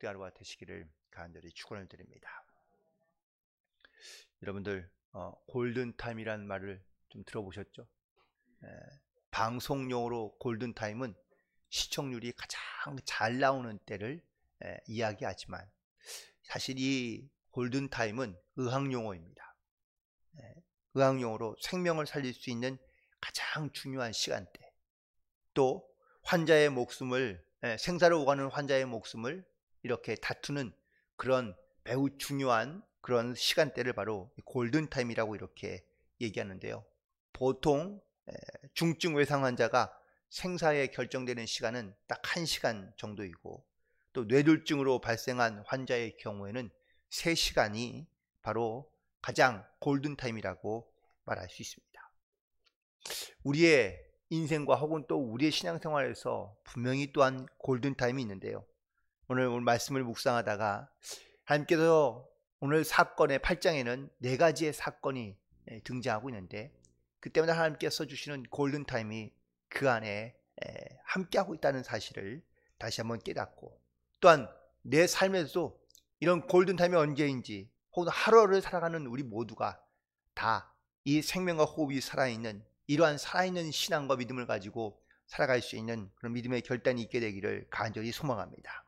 복된 하루가 되시기를 간절히 축원을 드립니다. 여러분들 골든타임이라는 말을 좀 들어보셨죠? 방송용으로 골든타임은 시청률이 가장 잘 나오는 때를 이야기하지만 사실 이 골든타임은 의학용어입니다. 의학용어로 생명을 살릴 수 있는 가장 중요한 시간대, 또 환자의 목숨을, 생사를 오가는 환자의 목숨을 이렇게 다투는 그런 매우 중요한 그런 시간대를 바로 골든타임이라고 이렇게 얘기하는데요. 보통 중증 외상 환자가 생사에 결정되는 시간은 딱 1시간 정도이고, 또 뇌졸중으로 발생한 환자의 경우에는 3시간이 바로 가장 골든타임이라고 말할 수 있습니다. 우리의 인생과 혹은 또 우리의 신앙생활에서 분명히 또한 골든타임이 있는데요. 오늘 말씀을 묵상하다가 하나님께서 오늘 사건의 8장에는 4가지의 사건이 등장하고 있는데, 그때마다 하나님께서 주시는 골든타임이 그 안에 함께하고 있다는 사실을 다시 한번 깨닫고, 또한 내 삶에서도 이런 골든타임이 언제인지, 혹은 하루를 살아가는 우리 모두가 다 이 생명과 호흡이 살아있는 이러한 살아있는 신앙과 믿음을 가지고 살아갈 수 있는 그런 믿음의 결단이 있게 되기를 간절히 소망합니다.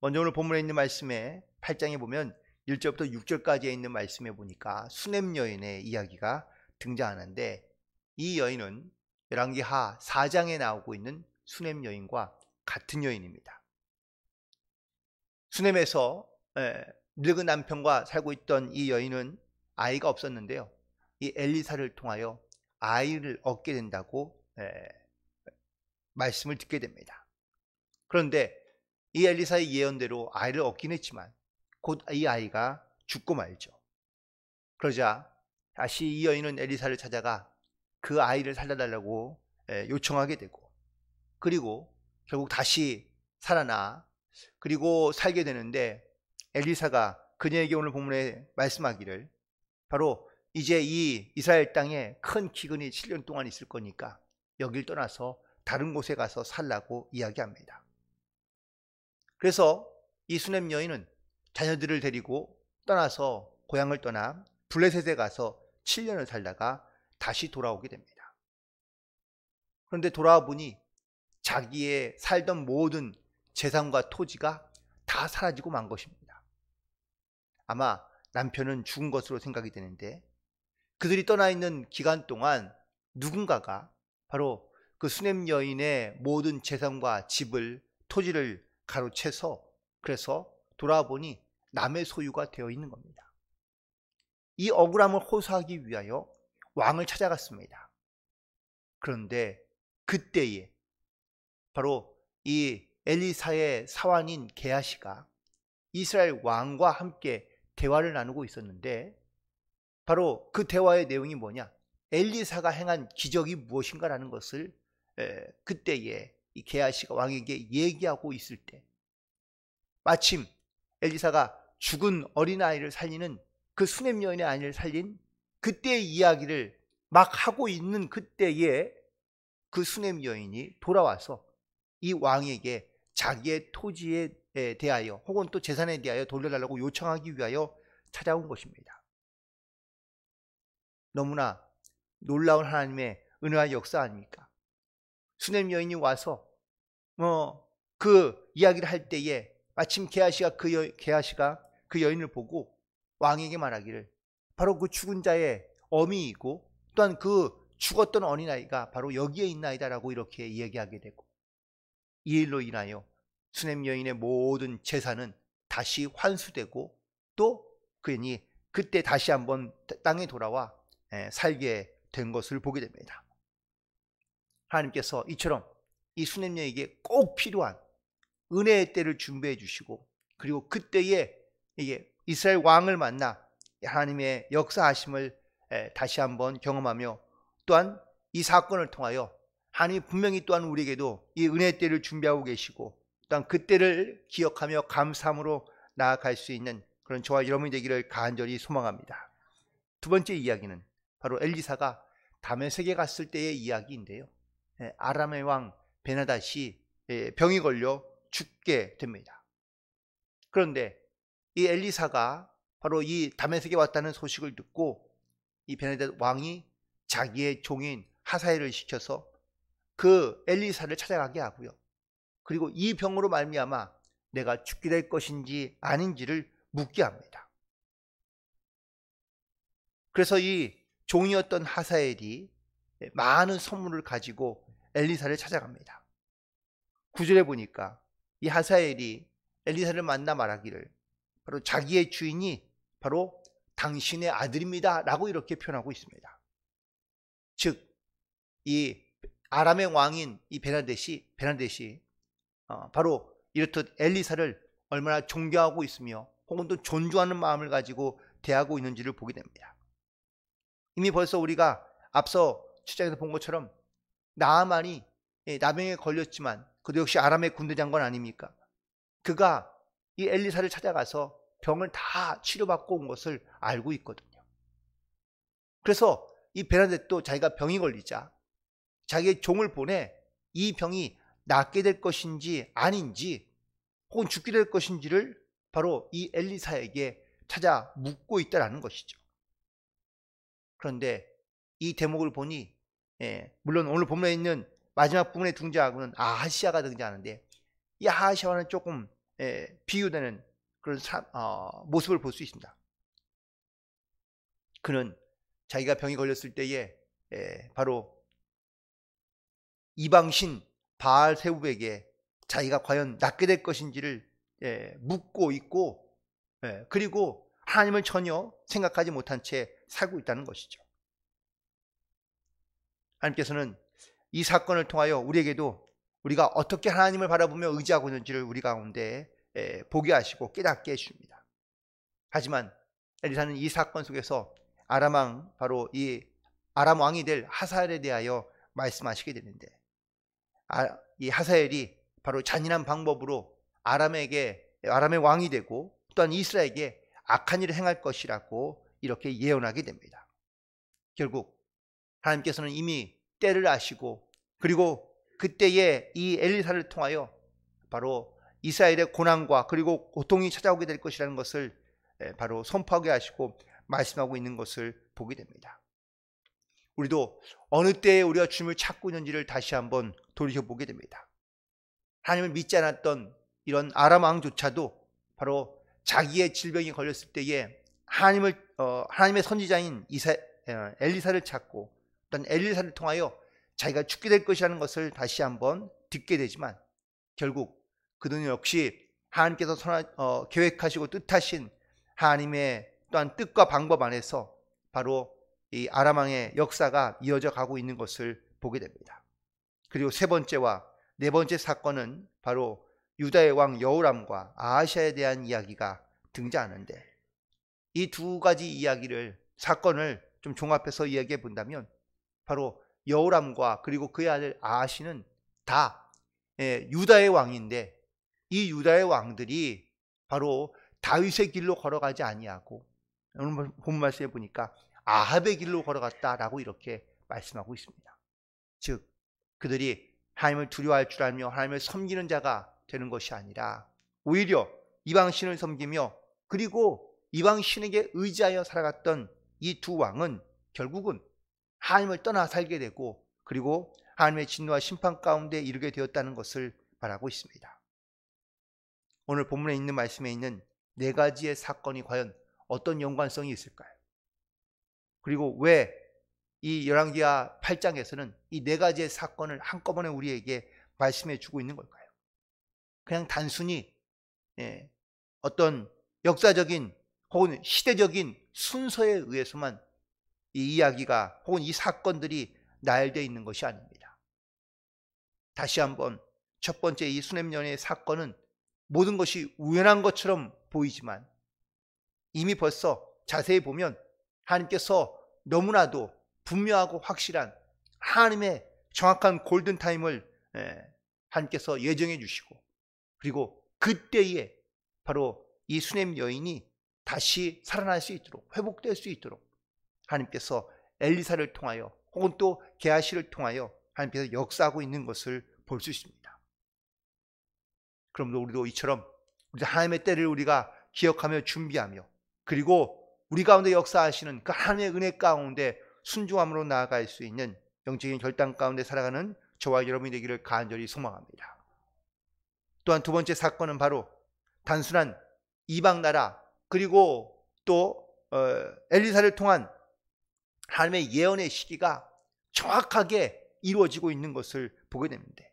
먼저 오늘 본문에 있는 말씀에 8장에 보면 1절부터 6절까지에 있는 말씀에 보니까 수냄 여인의 이야기가 등장하는데, 이 여인은 열왕기하 4장에 나오고 있는 수냄 여인과 같은 여인입니다. 수냄에서 늙은 남편과 살고 있던 이 여인은 아이가 없었는데요, 이 엘리사를 통하여 아이를 얻게 된다고 말씀을 듣게 됩니다. 그런데 이 엘리사의 예언대로 아이를 얻긴 했지만 곧 이 아이가 죽고 말죠. 그러자 다시 이 여인은 엘리사를 찾아가 그 아이를 살려달라고 요청하게 되고, 그리고 결국 다시 살아나 그리고 살게 되는데, 엘리사가 그녀에게 오늘 본문에 말씀하기를 바로 이제 이 이스라엘 땅에 큰 기근이 7년 동안 있을 거니까 여길 떠나서 다른 곳에 가서 살라고 이야기합니다. 그래서 이 수냄 여인은 자녀들을 데리고 떠나서 고향을 떠나 블레셋에 가서 7년을 살다가 다시 돌아오게 됩니다. 그런데 돌아와 보니 자기의 살던 모든 재산과 토지가 다 사라지고 만 것입니다. 아마 남편은 죽은 것으로 생각이 되는데, 그들이 떠나 있는 기간 동안 누군가가 바로 그 수냄 여인의 모든 재산과 집을, 토지를 가로채서, 그래서 돌아와 보니 남의 소유가 되어 있는 겁니다. 이 억울함을 호소하기 위하여 왕을 찾아갔습니다. 그런데 그때에 바로 이 엘리사의 사환인 게하시가 이스라엘 왕과 함께 대화를 나누고 있었는데, 바로 그 대화의 내용이 뭐냐, 엘리사가 행한 기적이 무엇인가라는 것을 그때에 이 게하시가 왕에게 얘기하고 있을 때, 마침 엘리사가 죽은 어린아이를 살리는 그 수냄 여인의 아이를 살린 그때의 이야기를 막 하고 있는 그때에 그 수냄 여인이 돌아와서 이 왕에게 자기의 토지에 대하여 혹은 또 재산에 대하여 돌려달라고 요청하기 위하여 찾아온 것입니다. 너무나 놀라운 하나님의 은혜와 역사 아닙니까? 수냄 여인이 와서 그 이야기를 할 때에 마침 게하시가 그 여인을 보고 왕에게 말하기를 바로 그 죽은 자의 어미이고 또한 그 죽었던 어린아이가 바로 여기에 있나이다라고 이렇게 이야기하게 되고, 이 일로 인하여 수냄 여인의 모든 재산은 다시 환수되고, 또 그니 그때 다시 한번 땅에 돌아와 살게 된 것을 보게 됩니다. 하나님께서 이처럼 이 수냄 여인에게 꼭 필요한 은혜의 때를 준비해 주시고, 그리고 그때에 이게 이스라엘 왕을 만나 하나님의 역사하심을 다시 한번 경험하며, 또한 이 사건을 통하여 하나님이 분명히 또한 우리에게도 이 은혜의 때를 준비하고 계시고, 또한 그때를 기억하며 감사함으로 나아갈 수 있는 그런 저와 여러분이 되기를 간절히 소망합니다. 두 번째 이야기는 바로 엘리사가 다메섹에 갔을 때의 이야기인데요, 아람의 왕 베나닷이 병이 걸려 죽게 됩니다. 그런데 이 엘리사가 바로 이 다메섹에 왔다는 소식을 듣고 이 베네닷 왕이 자기의 종인 하사엘을 시켜서 그 엘리사를 찾아가게 하고요. 그리고 이 병으로 말미암아 내가 죽게 될 것인지 아닌지를 묻게 합니다. 그래서 이 종이었던 하사엘이 많은 선물을 가지고 엘리사를 찾아갑니다. 9절에 보니까 이 하사엘이 엘리사를 만나 말하기를 바로 자기의 주인이 바로 당신의 아들입니다 라고 이렇게 표현하고 있습니다. 즉 이 아람의 왕인 이 베나댓이 바로 이렇듯 엘리사를 얼마나 존경하고 있으며 혹은 또 존중하는 마음을 가지고 대하고 있는지를 보게 됩니다. 이미 벌써 우리가 앞서 7장에서 본 것처럼 나아만이 나병에 걸렸지만 그도 역시 아람의 군대 장관 아닙니까? 그가 이 엘리사를 찾아가서 병을 다 치료받고 온 것을 알고 있거든요. 그래서 이 베나댓도 자기가 병이 걸리자 자기의 종을 보내 이 병이 낫게 될 것인지 아닌지 혹은 죽게 될 것인지를 바로 이 엘리사에게 찾아 묻고 있다는 것이죠. 그런데 이 대목을 보니 물론 오늘 본문에 있는 마지막 부분에 등장하고는 아하시아가 등장하는데 이 아하시아와는 조금 비유되는 그런 모습을 볼 수 있습니다. 그는 자기가 병이 걸렸을 때에 바로 이방신 바알세웁에게 자기가 과연 낫게 될 것인지를 묻고 있고 그리고 하나님을 전혀 생각하지 못한 채 살고 있다는 것이죠. 하나님께서는 이 사건을 통하여 우리에게도 우리가 어떻게 하나님을 바라보며 의지하고 있는지를 우리 가운데 보게 하시고 깨닫게 해줍니다. 하지만 엘리사는 이 사건 속에서 아람 왕, 바로 이 아람 왕이 될 하사엘에 대하여 말씀하시게 되는데 이 하사엘이 바로 잔인한 방법으로 아람의 왕이 되고 또한 이스라엘에게 악한 일을 행할 것이라고 이렇게 예언하게 됩니다. 결국 하나님께서는 이미 때를 아시고 그리고 그때에 이 엘리사를 통하여 바로 이스라엘의 고난과 그리고 고통이 찾아오게 될 것이라는 것을 바로 선포하게 하시고 말씀하고 있는 것을 보게 됩니다. 우리도 어느 때에 우리가 주님을 찾고 있는지를 다시 한번 돌이켜보게 됩니다. 하나님을 믿지 않았던 이런 아람 왕조차도 바로 자기의 질병이 걸렸을 때에 하나님의 선지자인 엘리사를 찾고 또한 엘리사를 통하여 자기가 죽게 될 것이라는 것을 다시 한번 듣게 되지만 결국 그들은 역시 하나님께서 계획하시고 뜻하신 하나님의 또한 뜻과 방법 안에서 바로 이 아람 왕의 역사가 이어져 가고 있는 것을 보게 됩니다. 그리고 세 번째와 네 번째 사건은 바로 유다의 왕 여호람과 아하시아에 대한 이야기가 등장하는데 이 두 가지 사건을 좀 종합해서 이야기해 본다면 바로 여호람과 그리고 그의 아들 아하시는 다 유다의 왕인데 이 유다의 왕들이 바로 다윗의 길로 걸어가지 아니하고 오늘 본 말씀에 보니까 아합의 길로 걸어갔다라고 이렇게 말씀하고 있습니다. 즉 그들이 하나님을 두려워할 줄 알며 하나님을 섬기는 자가 되는 것이 아니라 오히려 이방신을 섬기며 그리고 이방신에게 의지하여 살아갔던 이 두 왕은 결국은 하나님을 떠나 살게 되고 그리고 하나님의 진노와 심판 가운데 이르게 되었다는 것을 말하고 있습니다. 오늘 본문에 있는 말씀에 있는 네 가지의 사건이 과연 어떤 연관성이 있을까요? 그리고 왜 이 열왕기하 8장에서는 이 네 가지의 사건을 한꺼번에 우리에게 말씀해 주고 있는 걸까요? 그냥 단순히 어떤 역사적인 혹은 시대적인 순서에 의해서만 이 이야기가 혹은 이 사건들이 나열되어 있는 것이 아닙니다. 다시 한번 첫 번째 이 수냄년의 사건은 모든 것이 우연한 것처럼 보이지만 이미 벌써 자세히 보면 하나님께서 너무나도 분명하고 확실한 하나님의 정확한 골든타임을 하나님께서 예정해 주시고 그리고 그때에 바로 이 수냄 여인이 다시 살아날 수 있도록 회복될 수 있도록 하나님께서 엘리사를 통하여 혹은 또 게하시를 통하여 하나님께서 역사하고 있는 것을 볼 수 있습니다. 그럼 우리도 이처럼 하나님의 때를 우리가 기억하며 준비하며, 그리고 우리 가운데 역사하시는 그 하나님의 은혜 가운데 순종함으로 나아갈 수 있는 영적인 결단 가운데 살아가는 저와 여러분이 되기를 간절히 소망합니다. 또한 두 번째 사건은 바로 단순한 이방 나라, 그리고 또 엘리사를 통한 하나님의 예언의 시기가 정확하게 이루어지고 있는 것을 보게 됩니다.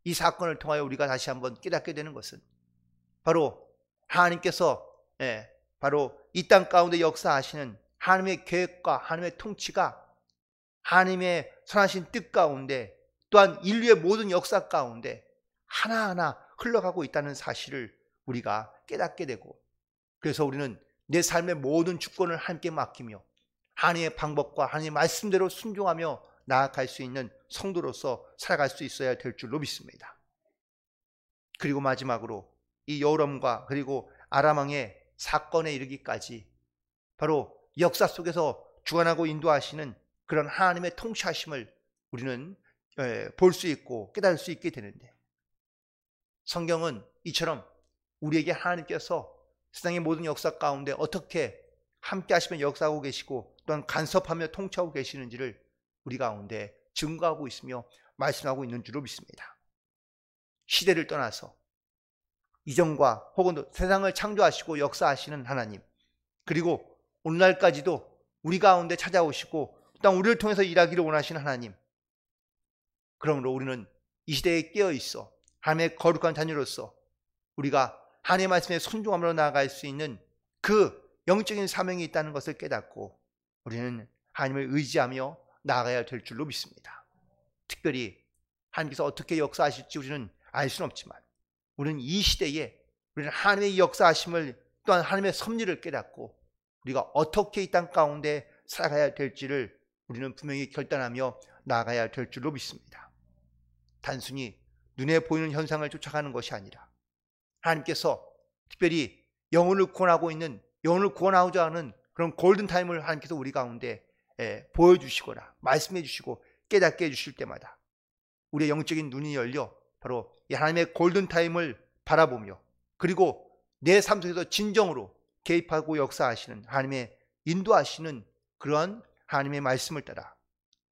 이 사건을 통하여 우리가 다시 한번 깨닫게 되는 것은 바로 하나님께서 바로 이 땅 가운데 역사하시는 하나님의 계획과 하나님의 통치가 하나님의 선하신 뜻 가운데, 또한 인류의 모든 역사 가운데 하나하나 흘러가고 있다는 사실을 우리가 깨닫게 되고, 그래서 우리는 내 삶의 모든 주권을 하나님께 맡기며 하나님의 방법과 하나님의 말씀대로 순종하며 나아갈 수 있는 성도로서 살아갈 수 있어야 될 줄로 믿습니다. 그리고 마지막으로 이 여호람과 그리고 아람 왕의 사건에 이르기까지 바로 역사 속에서 주관하고 인도하시는 그런 하나님의 통치하심을 우리는 볼 수 있고 깨달을 수 있게 되는데, 성경은 이처럼 우리에게 하나님께서 세상의 모든 역사 가운데 어떻게 함께 하시며 역사하고 계시고 또한 간섭하며 통치하고 계시는지를 우리 가운데 증거하고 있으며 말씀하고 있는 줄로 믿습니다. 시대를 떠나서 이전과 혹은 세상을 창조하시고 역사하시는 하나님, 그리고 오늘날까지도 우리 가운데 찾아오시고 또한 우리를 통해서 일하기를 원하시는 하나님, 그러므로 우리는 이 시대에 깨어있어 하나님의 거룩한 자녀로서 우리가 하나님의 말씀에 순종함으로 나아갈 수 있는 그 영적인 사명이 있다는 것을 깨닫고 우리는 하나님을 의지하며 나아가야 될 줄로 믿습니다. 특별히 하나님께서 어떻게 역사하실지 우리는 알 수는 없지만 우리는 이 시대에 우리는 하나님의 역사하심을 또한 하나님의 섭리를 깨닫고 우리가 어떻게 이 땅 가운데 살아가야 될지를 우리는 분명히 결단하며 나아가야 될 줄로 믿습니다. 단순히 눈에 보이는 현상을 쫓아가는 것이 아니라 하나님께서 특별히 영혼을 구원하고 있는, 영혼을 구원하고자 하는 그런 골든타임을 하나님께서 우리 가운데 보여주시거나 말씀해 주시고 깨닫게 해주실 때마다 우리의 영적인 눈이 열려 바로 이 하나님의 골든타임을 바라보며, 그리고 내 삶 속에서 진정으로 개입하고 역사하시는 하나님의 인도하시는 그러한 하나님의 말씀을 따라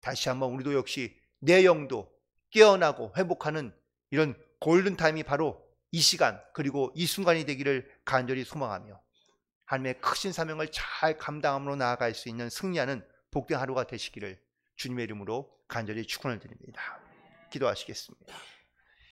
다시 한번 우리도 역시 내 영도 깨어나고 회복하는 이런 골든타임이 바로 이 시간 그리고 이 순간이 되기를 간절히 소망하며 하나님의 크신 사명을 잘 감당함으로 나아갈 수 있는 승리하는 복된 하루가 되시기를 주님의 이름으로 간절히 축원을 드립니다. 기도하시겠습니다.